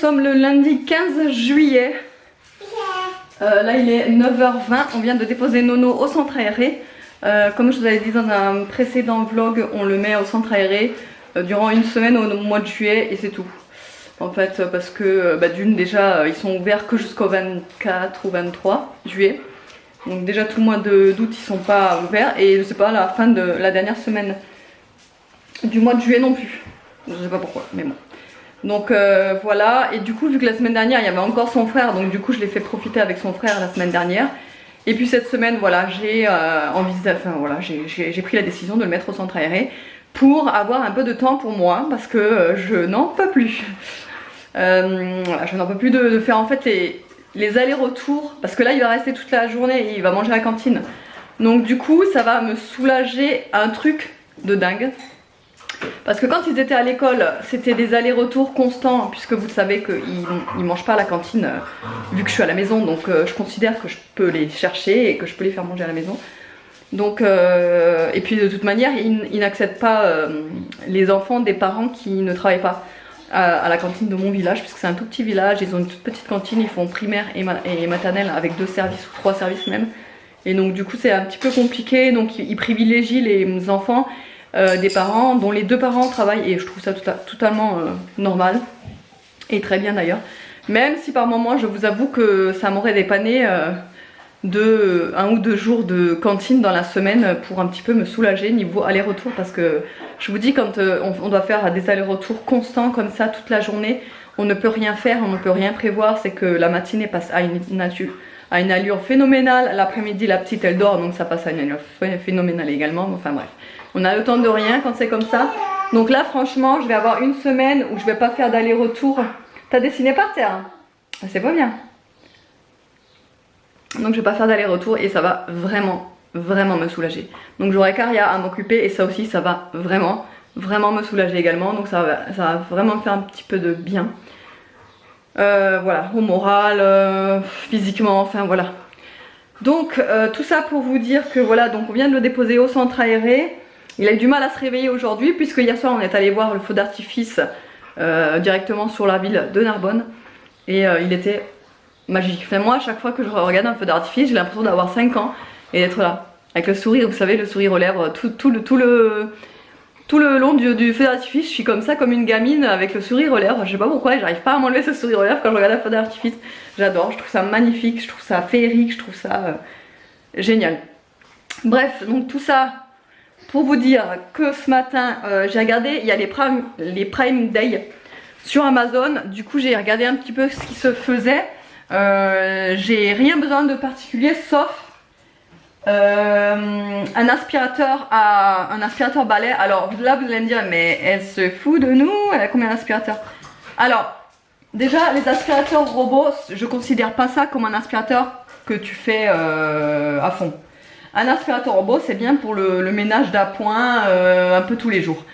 sommes le lundi 15 juillet. Là il est 9h20, on vient de déposer Nono au centre aéré. Comme je vous avais dit dans un précédent vlog, on le met au centre aéré durant une semaine au mois de juillet et c'est tout. En fait parce que d'une déjà ils sont ouverts que jusqu'au 24 ou 23 juillet. Donc déjà tout le mois d'août ils sont pas ouverts et je sais pas la fin de la dernière semaine du mois de juillet non plus. Je sais pas pourquoi mais bon. Donc voilà, et du coup vu que la semaine dernière il y avait encore son frère, donc du coup je l'ai fait profiter avec son frère la semaine dernière. Et puis cette semaine voilà j'ai j'ai pris la décision de le mettre au centre aéré pour avoir un peu de temps pour moi parce que je n'en peux plus. Voilà, je n'en peux plus de faire en fait les allers-retours parce que là il va rester toute la journée et il va manger à la cantine. Donc du coup ça va me soulager un truc de dingue. Parce que quand ils étaient à l'école, c'était des allers-retours constants, puisque vous savez qu'ils ne mangent pas à la cantine, vu que je suis à la maison, donc je considère que je peux les chercher et que je peux les faire manger à la maison. Donc, et puis de toute manière, ils n'acceptent pas les enfants des parents qui ne travaillent pas à la cantine de mon village, puisque c'est un tout petit village, ils ont une toute petite cantine, ils font primaire et maternelle avec 2 services ou 3 services même. Et donc du coup c'est un petit peu compliqué, donc ils privilégient les enfants des parents dont les 2 parents travaillent et je trouve ça totalement normal et très bien d'ailleurs, même si par moment je vous avoue que ça m'aurait dépanné de 1 ou 2 jours de cantine dans la semaine pour un petit peu me soulager niveau aller-retour, parce que je vous dis quand on doit faire des allers-retours constants comme ça toute la journée, on ne peut rien faire, on ne peut rien prévoir, c'est que la matinée passe à une allure phénoménale, l'après-midi la petite elle dort donc ça passe à une allure phénoménale également, enfin bref. On a le temps de rien quand c'est comme ça. Donc là franchement je vais avoir une semaine où je vais pas faire d'aller-retour. T'as dessiné par terre hein? C'est pas bien. Donc je vais pas faire d'aller-retour et ça va vraiment me soulager. Donc j'aurai Caria à m'occuper et ça aussi ça va vraiment me soulager également. Donc ça va vraiment me faire un petit peu de bien. Voilà, au moral, physiquement, enfin voilà. Donc tout ça pour vous dire que voilà, donc on vient de le déposer au centre aéré. Il a eu du mal à se réveiller aujourd'hui puisque hier soir on est allé voir le feu d'artifice directement sur la ville de Narbonne et il était magique. Enfin moi à chaque fois que je regarde un feu d'artifice j'ai l'impression d'avoir 5 ans et d'être là avec le sourire, vous savez, le sourire aux lèvres tout le long du feu d'artifice. Je suis comme ça, comme une gamine avec le sourire aux lèvres. Je sais pas pourquoi j'arrive pas à m'enlever ce sourire aux lèvres quand je regarde un feu d'artifice. J'adore, je trouve ça magnifique, je trouve ça féerique, je trouve ça génial. Bref, donc tout ça pour vous dire que ce matin j'ai regardé, il y a les Prime Day sur Amazon. Du coup j'ai regardé un petit peu ce qui se faisait. J'ai rien besoin de particulier sauf un aspirateur balai. Alors là vous allez me dire mais elle se fout de nous, elle a combien d'aspirateurs? Alors déjà les aspirateurs robots, je considère pas ça comme un aspirateur que tu fais à fond. Un aspirateur robot c'est bien pour le ménage d'appoint un peu tous les jours.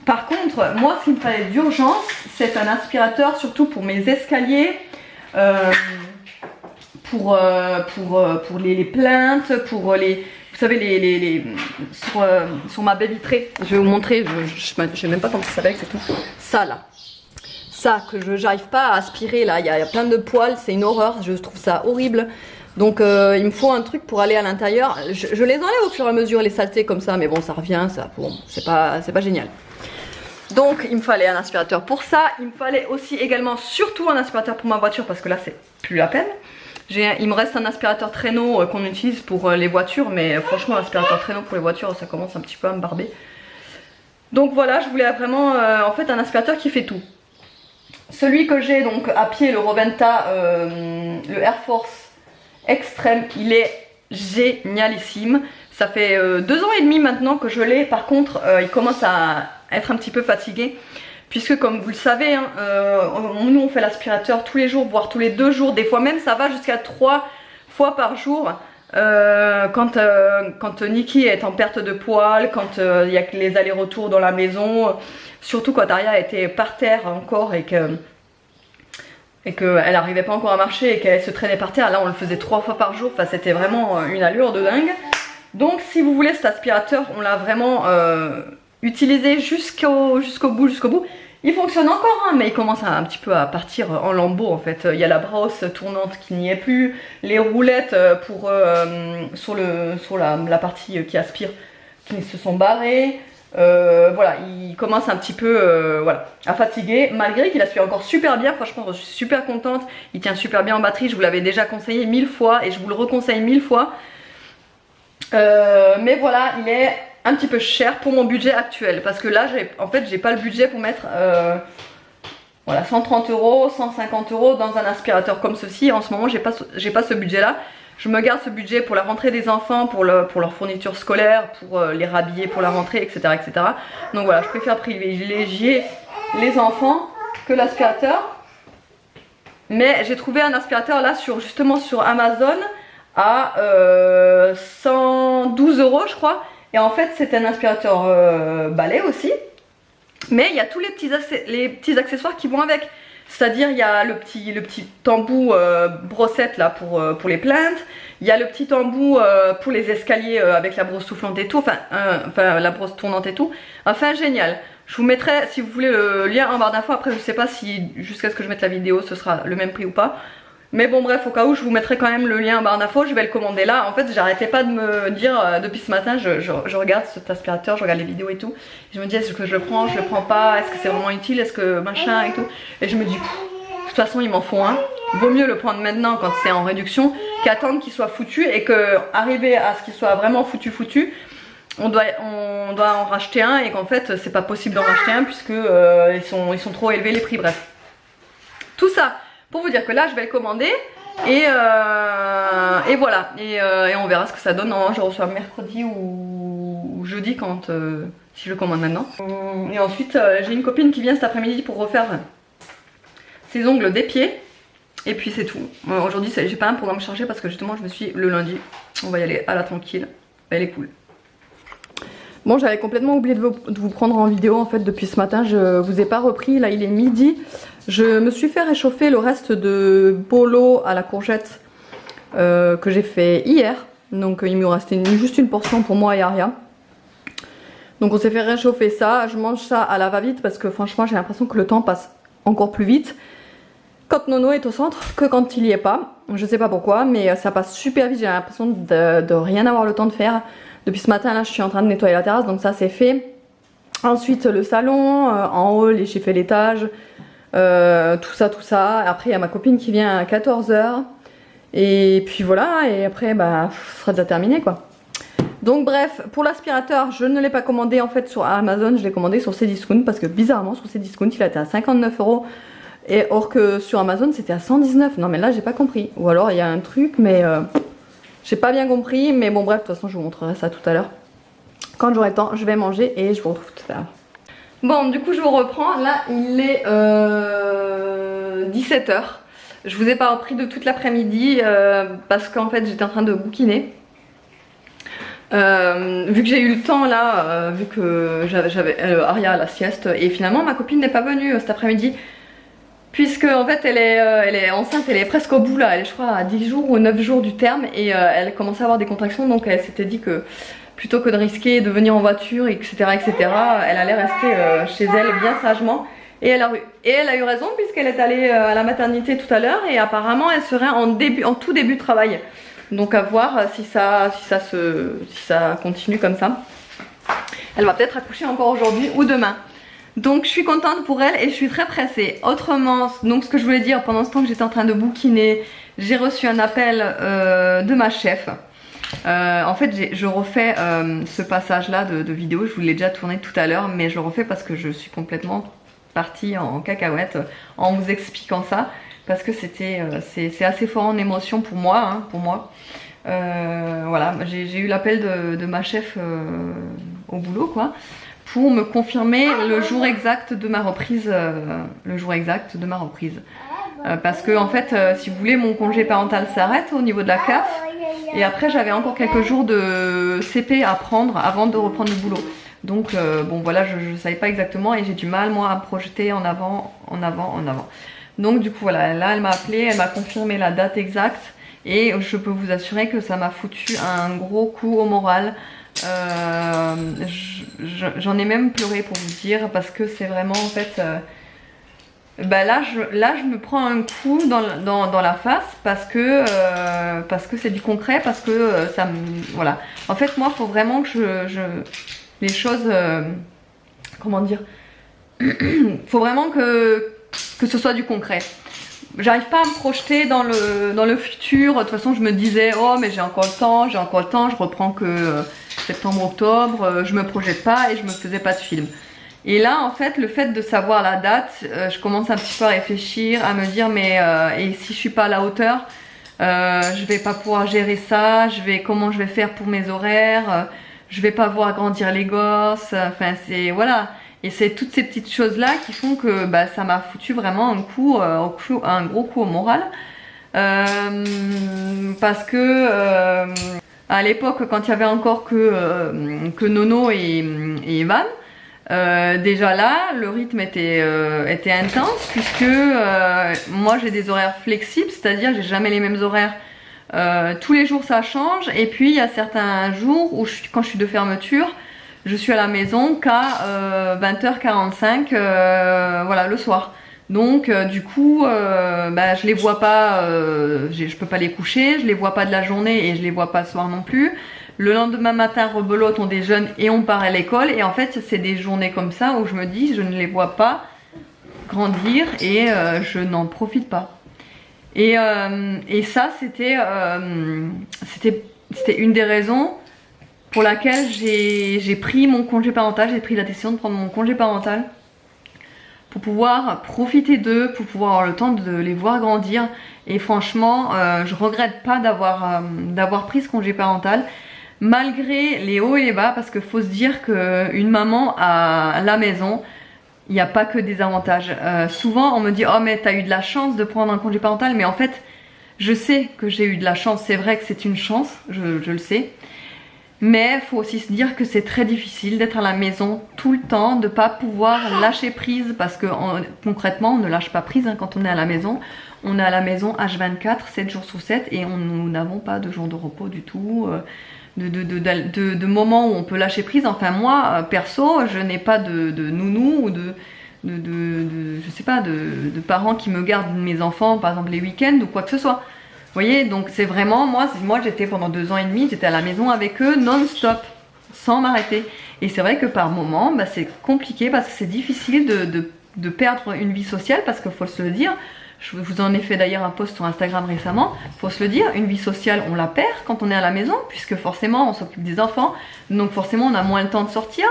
Par contre moi ce qu'il me fallait d'urgence c'est un aspirateur surtout pour mes escaliers, pour les plaintes, pour les... Vous savez sur ma baie vitrée, je vais vous montrer, je sais même pas comment ça s'appelle, c'est tout. Ça là. Ça que j'arrive pas à aspirer là, il y a plein de poils, c'est une horreur, je trouve ça horrible. Donc il me faut un truc pour aller à l'intérieur. Je les enlève au fur et à mesure les saletés comme ça, mais bon ça revient, ça, bon, c'est pas génial. Donc il me fallait un aspirateur pour ça, il me fallait aussi également surtout un aspirateur pour ma voiture parce que là c'est plus la peine. Il me reste un aspirateur traîneau qu'on utilise pour les voitures, mais franchement l'aspirateur traîneau pour les voitures ça commence un petit peu à me barber. Donc voilà, je voulais vraiment en fait un aspirateur qui fait tout. Celui que j'ai donc à pied, le Roventa, le Air Force Extrême, il est génialissime. Ça fait 2 ans et demi maintenant que je l'ai. Par contre il commence à être un petit peu fatigué puisque comme vous le savez hein, nous on fait l'aspirateur tous les jours voire tous les 2 jours, des fois même ça va jusqu'à 3 fois par jour quand Nikki est en perte de poils, quand il y a les allers-retours dans la maison, surtout quand Aria était par terre encore et qu'elle n'arrivait pas encore à marcher et qu'elle se traînait par terre. Là on le faisait 3 fois par jour, enfin c'était vraiment une allure de dingue. Donc si vous voulez cet aspirateur, on l'a vraiment utilisé jusqu'au bout. Il fonctionne encore, hein, mais il commence un petit peu à partir en lambeaux en fait. Il y a la brosse tournante qui n'y est plus, les roulettes pour, sur la partie qui aspire qui se sont barrées. Voilà, il commence un petit peu voilà, à fatiguer, malgré qu'il aspire encore super bien. Franchement, je suis super contente. Il tient super bien en batterie, je vous l'avais déjà conseillé 1000 fois et je vous le reconseille 1000 fois. Mais voilà, il est un petit peu cher pour mon budget actuel parce que là en fait j'ai pas le budget pour mettre voilà, 130 €, 150 € dans un aspirateur comme ceci. En ce moment j'ai pas ce budget là. Je me garde ce budget pour la rentrée des enfants, pour leur fourniture scolaire, pour les rhabiller pour la rentrée, etc., etc. Donc voilà, je préfère privilégier les enfants que l'aspirateur. Mais j'ai trouvé un aspirateur là justement sur Amazon à 112 € je crois. Et en fait c'est un aspirateur balai aussi. Mais il y a tous les petits accessoires qui vont avec. C'est-à-dire il y a le petit embout brossette là pour les plaintes. Il y a le petit embout pour les escaliers avec la brosse soufflante et tout. Enfin la brosse tournante et tout. Enfin génial. Je vous mettrai si vous voulez le lien en barre d'infos. Après je sais pas si jusqu'à ce que je mette la vidéo ce sera le même prix ou pas. Mais bon bref, au cas où je vous mettrai quand même le lien en barre d'infos, je vais le commander là. En fait j'arrêtais pas de me dire depuis ce matin, je regarde cet aspirateur, je regarde les vidéos et tout. Je me dis est-ce que je le prends, je le prends pas, est-ce que c'est vraiment utile, est-ce que machin et tout. Et je me dis de toute façon il m'en faut un. Vaut mieux le prendre maintenant quand c'est en réduction qu'attendre qu'il soit foutu et que arriver à ce qu'il soit vraiment foutu, on doit en racheter un et qu'en fait c'est pas possible d'en racheter un puisque ils sont trop élevés les prix, bref. Tout ça pour vous dire que là je vais le commander et voilà et on verra ce que ça donne. Normalement je reçois mercredi ou jeudi quand si je le commande maintenant. Et ensuite j'ai une copine qui vient cet après-midi pour refaire ses ongles des pieds et puis c'est tout. Aujourd'hui j'ai pas un programme chargé parce que justement je me suis le lundi, on va y aller à la tranquille, elle est cool. Bon, j'avais complètement oublié de vous prendre en vidéo en fait depuis ce matin, je vous ai pas repris, là il est midi. Je me suis fait réchauffer le reste de bolo à la courgette que j'ai fait hier. Donc il me restait juste une portion pour moi et Aria. Donc on s'est fait réchauffer ça, je mange ça à la va-vite parce que franchement j'ai l'impression que le temps passe encore plus vite quand Nono est au centre que quand il y est pas. Je sais pas pourquoi mais ça passe super vite, j'ai l'impression de rien avoir le temps de faire. Depuis ce matin là je suis en train de nettoyer la terrasse donc ça c'est fait. Ensuite le salon, en haut j'ai fait l'étage, tout ça. Après il y a ma copine qui vient à 14 h et puis voilà et après bah ce sera déjà terminé quoi. Donc bref, pour l'aspirateur je ne l'ai pas commandé en fait sur Amazon, je l'ai commandé sur Cdiscount parce que bizarrement sur Cdiscount il a été à 59 € et or que sur Amazon c'était à 119. Non mais là j'ai pas compris, ou alors il y a un truc mais j'ai pas bien compris, mais bon bref de toute façon je vous montrerai ça tout à l'heure. Quand j'aurai le temps je vais manger et je vous retrouve tout à l'heure. Bon du coup je vous reprends, là il est 17 h. Je vous ai pas repris de toute l'après-midi parce qu'en fait j'étais en train de bouquiner. Vu que j'ai eu le temps là, vu que j'avais Aria à la sieste et finalement ma copine n'est pas venue cet après-midi. Puisque en fait elle est enceinte, elle est presque au bout là, elle est je crois à 10 jours ou 9 jours du terme et elle commençait à avoir des contractions donc elle s'était dit que plutôt que de risquer de venir en voiture etc elle allait rester chez elle bien sagement et elle a eu raison puisqu'elle est allée à la maternité tout à l'heure et apparemment elle serait en tout début de travail. Donc à voir si ça continue comme ça. Elle va peut-être accoucher encore aujourd'hui ou demain. Donc je suis contente pour elle et je suis très pressée. Autrement, donc ce que je voulais dire, pendant ce temps que j'étais en train de bouquiner, j'ai reçu un appel de ma chef. En fait je refais ce passage là de vidéo, je vous l'ai déjà tourné tout à l'heure, mais je le refais parce que je suis complètement partie en cacahuète en vous expliquant ça. Parce que c'est assez fort en émotion pour moi, voilà, j'ai eu l'appel de ma chef au boulot quoi. Pour me confirmer le jour exact de ma reprise, parce que en fait si vous voulez mon congé parental s'arrête au niveau de la CAF et après j'avais encore quelques jours de CP à prendre avant de reprendre le boulot. Donc bon voilà, je savais pas exactement et j'ai du mal moi à me projeter en avant. Donc du coup voilà, là elle m'a appelé, elle m'a confirmé la date exacte et je peux vous assurer que ça m'a foutu un gros coup au moral. J'en ai même pleuré pour vous dire parce que c'est vraiment en fait bah là je me prends un coup dans la face parce que c'est du concret, parce que ça me... Voilà. En fait moi il faut vraiment que les choses... comment dire, faut vraiment que ce soit du concret. J'arrive pas à me projeter dans le futur. De toute façon je me disais oh mais j'ai encore le temps, je reprends que septembre-octobre, je me projette pas et je me faisais pas de film. Et là en fait le fait de savoir la date, je commence un petit peu à réfléchir, à me dire mais et si je suis pas à la hauteur, je vais pas pouvoir gérer ça, comment je vais faire pour mes horaires, je vais pas voir grandir les gosses, enfin c'est voilà. Et c'est toutes ces petites choses là qui font que bah, ça m'a foutu vraiment un gros coup au moral. Parce que à l'époque quand il y avait encore que Nono et Evan, déjà là le rythme était intense, puisque moi j'ai des horaires flexibles, c'est-à-dire j'ai jamais les mêmes horaires. Tous les jours ça change, et puis il y a certains jours où quand je suis de fermeture, je suis à la maison qu'à 20h45 voilà, le soir. Donc du coup bah, je les vois pas, je peux pas les coucher, je les vois pas de la journée et je les vois pas le soir non plus. Le lendemain matin, rebelote, on déjeune et on part à l'école, et en fait c'est des journées comme ça où je me dis je ne les vois pas grandir et je n'en profite pas. Et ça c'était une des raisons pour laquelle j'ai pris mon congé parental, j'ai pris la décision de prendre mon congé parental pour pouvoir profiter d'eux, pour pouvoir avoir le temps de les voir grandir. Et franchement, je regrette pas d'avoir pris ce congé parental, malgré les hauts et les bas, parce qu'il faut se dire qu'une maman à la maison, il n'y a pas que des avantages. Souvent on me dit oh mais t'as eu de la chance de prendre un congé parental, mais en fait je sais que j'ai eu de la chance, c'est vrai que c'est une chance, je le sais. Mais il faut aussi se dire que c'est très difficile d'être à la maison tout le temps, de ne pas pouvoir lâcher prise, parce que concrètement on ne lâche pas prise hein, quand on est à la maison. On est à la maison H24, 7 jours sur 7, et nous n'avons pas de jours de repos du tout, de moments où on peut lâcher prise. Enfin moi, perso, je n'ai pas de nounou ou je sais pas, de parents qui me gardent mes enfants, par exemple les week-ends ou quoi que ce soit. Vous voyez, donc c'est vraiment, moi j'étais pendant 2 ans et demi, j'étais à la maison avec eux non-stop, sans m'arrêter. Et c'est vrai que par moments, bah, c'est compliqué, parce que c'est difficile de perdre une vie sociale, parce qu'il faut se le dire, je vous en ai fait d'ailleurs un post sur Instagram récemment, il faut se le dire, une vie sociale on la perd quand on est à la maison, puisque forcément on s'occupe des enfants, donc forcément on a moins le temps de sortir,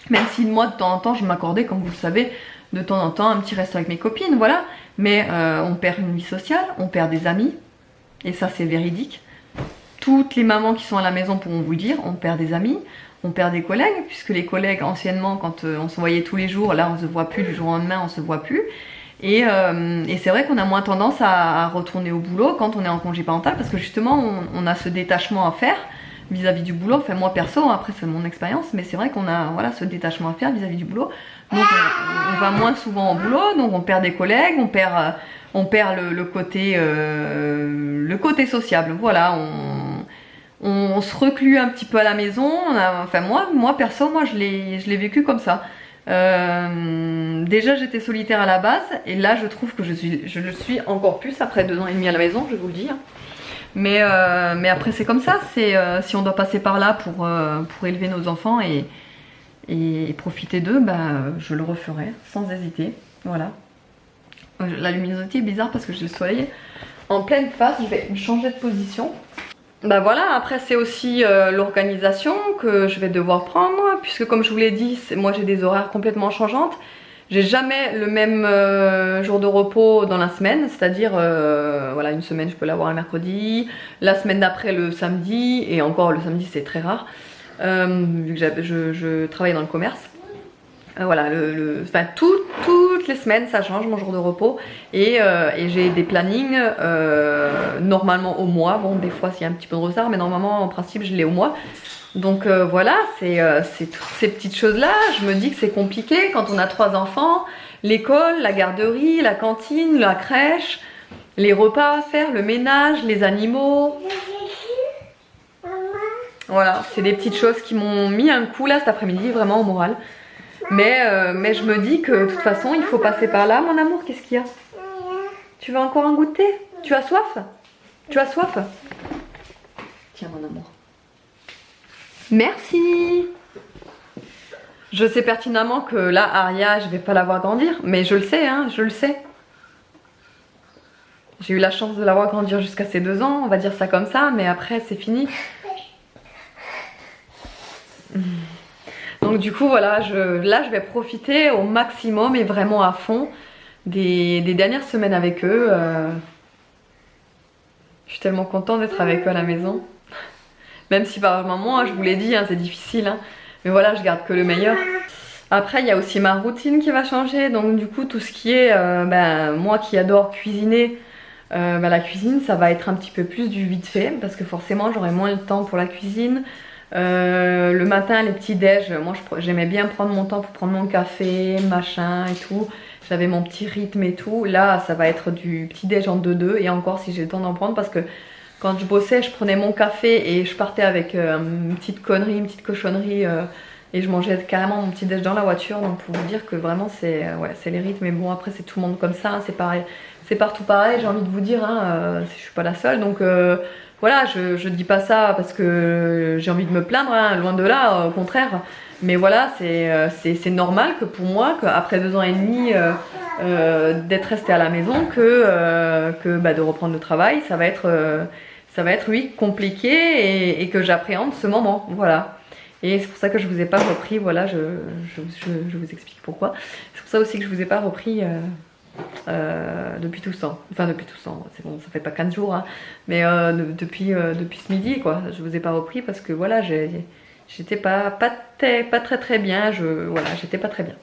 même si moi de temps en temps je m'accordais, comme vous le savez, de temps en temps un petit resto avec mes copines, voilà, mais on perd une vie sociale, on perd des amis. Et ça c'est véridique. Toutes les mamans qui sont à la maison pourront vous le dire, on perd des amis, on perd des collègues, puisque les collègues anciennement quand on se voyait tous les jours, là on se voit plus, du jour au lendemain on se voit plus. Et c'est vrai qu'on a moins tendance à retourner au boulot quand on est en congé parental, parce que justement on a ce détachement à faire vis-à-vis du boulot. Enfin moi perso, après c'est mon expérience, mais c'est vrai qu'on a voilà, ce détachement à faire vis-à-vis du boulot. Donc on va moins souvent au boulot, donc on perd des collègues, on perd le côté sociable. Voilà, on se reclue un petit peu à la maison. Enfin moi perso, je l'ai vécu comme ça. Déjà j'étais solitaire à la base, et là je trouve que je le suis encore plus après 2 ans et demi à la maison, je vais vous le dire. Mais après c'est comme ça, si on doit passer par là pour élever nos enfants et profiter d'eux, bah, je le referai sans hésiter. Voilà. La luminosité est bizarre parce que j'ai le soleil en pleine face, je vais me changer de position. Bah voilà, après c'est aussi l'organisation que je vais devoir prendre, puisque comme je vous l'ai dit, moi j'ai des horaires complètement changeantes. J'ai jamais le même jour de repos dans la semaine, c'est-à-dire voilà, une semaine je peux l'avoir le mercredi, la semaine d'après le samedi, et encore le samedi c'est très rare, vu que je travaille dans le commerce. Voilà, enfin, toutes les semaines ça change mon jour de repos, et j'ai des plannings normalement au mois. Bon, des fois s'il y a un petit peu de retard, mais normalement en principe je l'ai au mois. Donc voilà, c'est toutes ces petites choses là. Je me dis que c'est compliqué quand on a 3 enfants, l'école, la garderie, la cantine, la crèche, les repas à faire, le ménage, les animaux. Voilà, c'est des petites choses qui m'ont mis un coup là cet après-midi, vraiment au moral. Mais je me dis que de toute façon, il faut passer par là, mon amour. Qu'est-ce qu'il y a? Tu veux encore un goûter? Tu as soif? Tu as soif? Tiens, mon amour. Merci. Je sais pertinemment que là, Aria, je vais pas la voir grandir, mais je le sais, hein, je le sais. J'ai eu la chance de la voir grandir jusqu'à ses 2 ans, on va dire ça comme ça, mais après c'est fini. Donc du coup voilà, là je vais profiter au maximum et vraiment à fond des dernières semaines avec eux. Je suis tellement contente d'être avec eux à la maison. Même si par moment, je vous l'ai dit, hein, c'est difficile, hein, mais voilà, je garde que le meilleur. Après il y a aussi ma routine qui va changer, donc du coup tout ce qui est, moi qui adore cuisiner, la cuisine ça va être un petit peu plus du vite fait parce que forcément j'aurai moins le temps pour la cuisine. Le matin les petits déj, moi j'aimais bien prendre mon temps pour prendre mon café, machin et tout. J'avais mon petit rythme et tout. Là ça va être du petit déj en 2-2 et encore si j'ai le temps d'en prendre parce que quand je bossais je prenais mon café et je partais avec une petite connerie, une petite cochonnerie et je mangeais carrément mon petit déj dans la voiture. Donc pour vous dire que vraiment c'est les rythmes. Mais bon après c'est tout le monde comme ça, hein, c'est pareil. C'est partout pareil, j'ai envie de vous dire, hein, je suis pas la seule. Donc voilà, je dis pas ça parce que j'ai envie de me plaindre, hein, loin de là, au contraire. Mais voilà, c'est normal que pour moi, qu'après 2 ans et demi d'être restée à la maison, que de reprendre le travail, ça va être oui, compliqué et que j'appréhende ce moment, voilà. Et c'est pour ça que je vous ai pas repris, voilà, je vous explique pourquoi. C'est pour ça aussi que je vous ai pas repris depuis tout ce temps. Enfin depuis tout ce temps, c'est bon, ça fait pas 15 jours, hein, mais depuis ce midi, quoi. Je vous ai pas repris parce que voilà, j'étais pas très bien, voilà, j'étais pas très bien.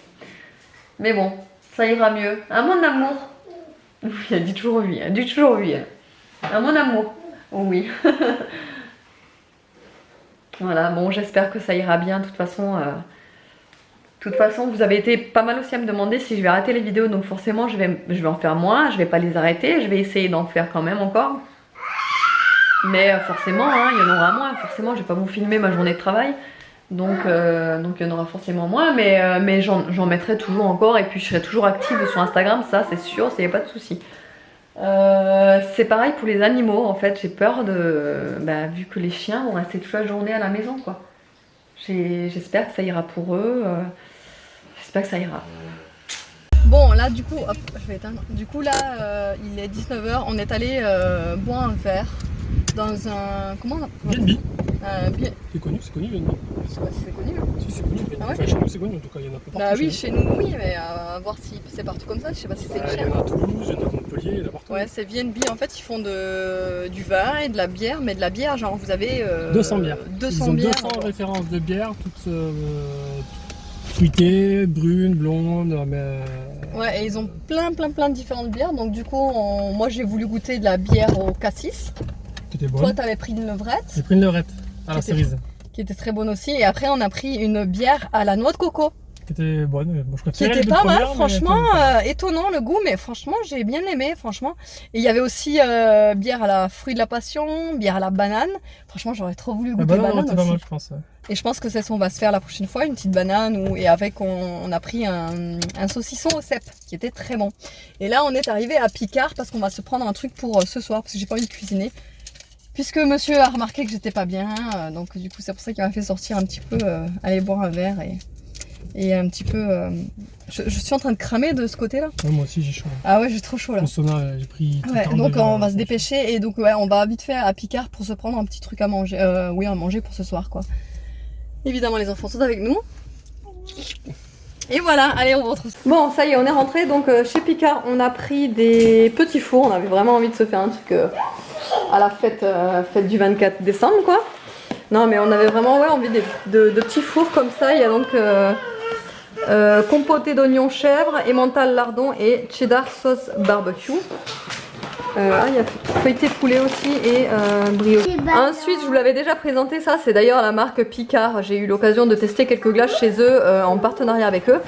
Mais bon, ça ira mieux. À mon amour. Oui, elle dit toujours oui, elle dit toujours oui. À mon amour. Oui. Voilà, bon, j'espère que ça ira bien. De toute façon, vous avez été pas mal aussi à me demander si je vais arrêter les vidéos. Donc forcément, je vais en faire moins. Je vais pas les arrêter. Je vais essayer d'en faire quand même encore. Mais forcément, hein, il y en aura moins. Forcément, je vais pas vous filmer ma journée de travail. Donc il y en aura forcément moins. Mais j'en mettrai toujours encore. Et puis je serai toujours active sur Instagram. Ça, c'est sûr, il n'y a pas de souci. C'est pareil pour les animaux en fait, j'ai peur de... vu que les chiens vont rester toute la journée à la maison quoi. J'espère que ça ira pour eux, j'espère que ça ira. Bon là du coup, hop, je vais éteindre. Du coup là, il est 19h, on est allé boire un verre dans un... comment on appelle? B&B. C'est connu BNB. Je sais pas si c'est connu. Si c'est connu, Ah ouais, enfin chez nous c'est connu en tout cas, il y en a pas partout. Bah oui, chez nous oui, mais à voir si c'est partout comme ça, je sais pas si c'est il cher. y en a à Toulouse, il y en a à Montpellier, il y en a partout. Ouais, c'est B&B, en fait ils font du vin et de la bière, mais de la bière genre vous avez 200 bières. 200 bières. 200 références de bières, toutes fruitées, brunes, blondes, mais... Ouais, et ils ont plein de différentes bières, donc du coup moi j'ai voulu goûter de la bière au cassis. Qui était bonne. Toi t'avais pris une levrette. J'ai pris une levrette à la cerise. Qui était très bonne aussi, et après on a pris une bière à la noix de coco. Qui était bonne, bon, je qui était pas mal, franchement, étonnant le goût, mais franchement j'ai bien aimé, franchement. Et il y avait aussi bière à la fruit de la passion, bière à la banane. Franchement j'aurais trop voulu goûter banane aussi. Pas mal, je pense. Ouais. Et je pense que c'est ce qu'on va se faire la prochaine fois, une petite banane, et avec on a pris un saucisson au cèpe, qui était très bon. Et là on est arrivé à Picard, parce qu'on va se prendre un truc pour ce soir, parce que j'ai pas envie de cuisiner. Puisque monsieur a remarqué que j'étais pas bien, donc du coup c'est pour ça qu'il m'a fait sortir un petit peu, aller boire un verre et un petit peu... Je suis en train de cramer de ce côté là. Ouais, moi aussi j'ai chaud. Ah ouais, j'ai trop chaud là. Au sauna, j'ai pris... Ouais, donc on va se dépêcher et donc ouais, on va vite faire à Picard pour se prendre un petit truc à manger. Oui, à manger pour ce soir quoi. Évidemment les enfants sont avec nous. Et voilà, allez on retrouve. Bon ça y est, on est rentré donc chez Picard, on a pris des petits fours, on avait vraiment envie de se faire un truc à la fête du 24 décembre quoi. Non mais on avait vraiment envie de petits fours comme ça. Il y a donc compoté d'oignons chèvre, emmental lardon et cheddar sauce barbecue. Il y a feuilleté de poulet aussi et brioche. Ensuite je vous l'avais déjà présenté, ça c'est d'ailleurs la marque Picard. J'ai eu l'occasion de tester quelques glaces chez eux en partenariat avec eux.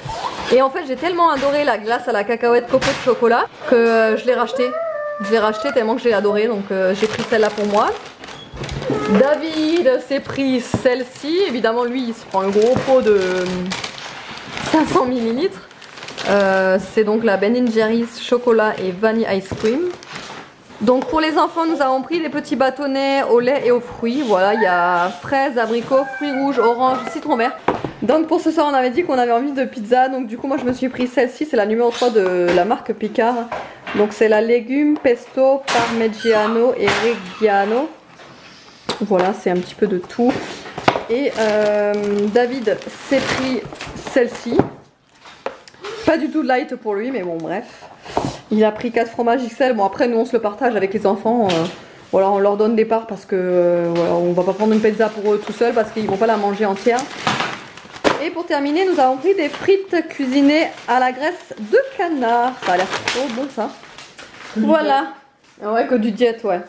Et en fait j'ai tellement adoré la glace à la cacahuète coco de chocolat que je l'ai racheté. Je l'ai racheté tellement que j'ai adoré, donc j'ai pris celle-là pour moi. David s'est pris celle-ci, évidemment lui il se prend un gros pot de 500 ml. C'est donc la Ben Jerry's chocolat et vanille ice cream. Donc pour les enfants, nous avons pris des petits bâtonnets au lait et aux fruits. Voilà, il y a fraises, abricots, fruits rouges, orange, citron vert. Donc pour ce soir, on avait dit qu'on avait envie de pizza. Donc du coup, moi je me suis pris celle-ci, c'est la numéro 3 de la marque Picard. Donc c'est la légumes, pesto, parmigiano et reggiano. Voilà, c'est un petit peu de tout. Et David s'est pris celle-ci. Pas du tout de light pour lui, mais bon bref. Il a pris 4 fromages XL. Bon après nous on se le partage avec les enfants. Voilà, on leur donne des parts parce que voilà, on va pas prendre une pizza pour eux tout seuls parce qu'ils vont pas la manger entière. Et pour terminer, nous avons pris des frites cuisinées à la graisse de canard. Ça a l'air trop bon ça. Voilà. Ouais, que du diète, ouais.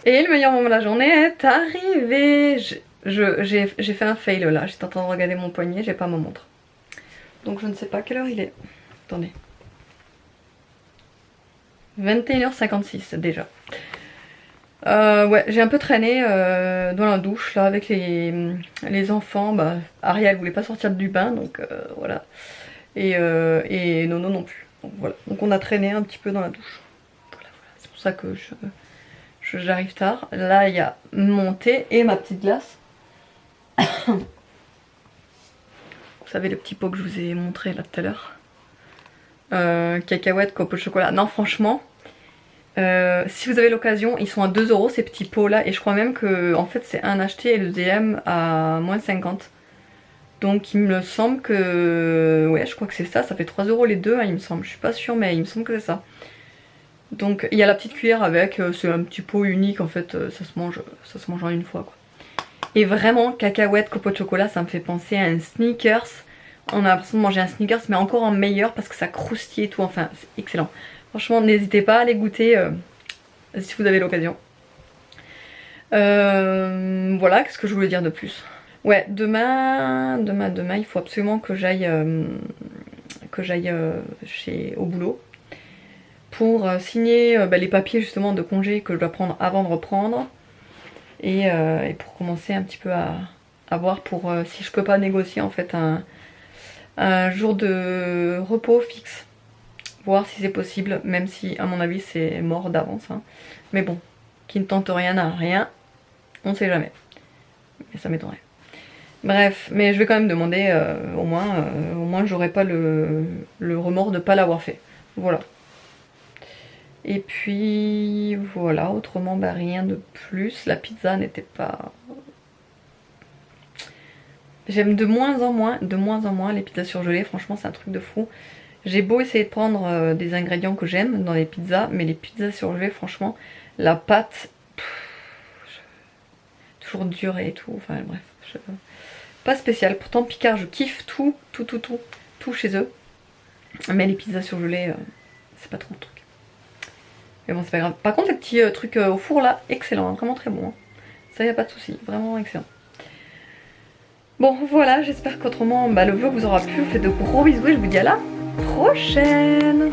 Et le meilleur moment de la journée est arrivé. J'ai fait un fail là. J'étais en train de regarder mon poignet, j'ai pas ma montre. Donc je ne sais pas quelle heure il est. Attendez. 21h56 déjà. Ouais, j'ai un peu traîné dans la douche là avec les enfants. Bah, Ariel voulait pas sortir du bain, donc voilà. Et Nono non plus. Donc voilà. Donc on a traîné un petit peu dans la douche. Voilà. C'est pour ça que j'arrive tard. Là il y a mon thé et ma petite glace. Vous savez le petit pot que je vous ai montré là tout à l'heure. Cacahuètes, copeaux de chocolat. Non franchement. Si vous avez l'occasion, ils sont à 2 € ces petits pots là, et je crois même que en fait c'est un acheté et le deuxième à moins 50. Donc il me semble que ouais, je crois que c'est ça, ça fait 3 € les deux, hein, il me semble, je suis pas sûre mais il me semble que c'est ça. Donc il y a la petite cuillère avec, c'est un petit pot unique en fait, ça se mange en une fois quoi. Et vraiment cacahuètes, copeaux de chocolat, ça me fait penser à un Snickers. On a l'impression de manger un Snickers mais encore en meilleur parce que ça croustille et tout, enfin c'est excellent. Franchement, n'hésitez pas à les goûter si vous avez l'occasion. Voilà, qu'est-ce que je voulais dire de plus? Ouais, demain, il faut absolument que j'aille au boulot pour signer les papiers justement de congé que je dois prendre avant de reprendre et pour commencer un petit peu à voir pour si je peux pas négocier en fait un jour de repos fixe. Voir si c'est possible, même si à mon avis c'est mort d'avance. Hein. Mais bon, qui ne tente rien n'a rien, on sait jamais. Mais ça m'étonnerait. Bref, mais je vais quand même demander, au moins j'aurai pas le remords de ne pas l'avoir fait. Voilà. Et puis voilà, autrement bah, rien de plus. La pizza n'était pas... J'aime de moins en moins les pizzas surgelées, franchement c'est un truc de fou. J'ai beau essayer de prendre des ingrédients que j'aime dans les pizzas, mais les pizzas surgelées, franchement, la pâte, toujours durée et tout, enfin bref, pas spécial. Pourtant Picard, je kiffe tout chez eux, mais les pizzas surgelées, c'est pas trop le truc. Mais bon, c'est pas grave. Par contre, les petits trucs au four là, excellent, hein, vraiment très bon. Hein. Ça y a pas de souci, vraiment excellent. Bon voilà, j'espère qu'autrement le vlog vous aura plu. Je vous fais de gros bisous et je vous dis à la prochaine.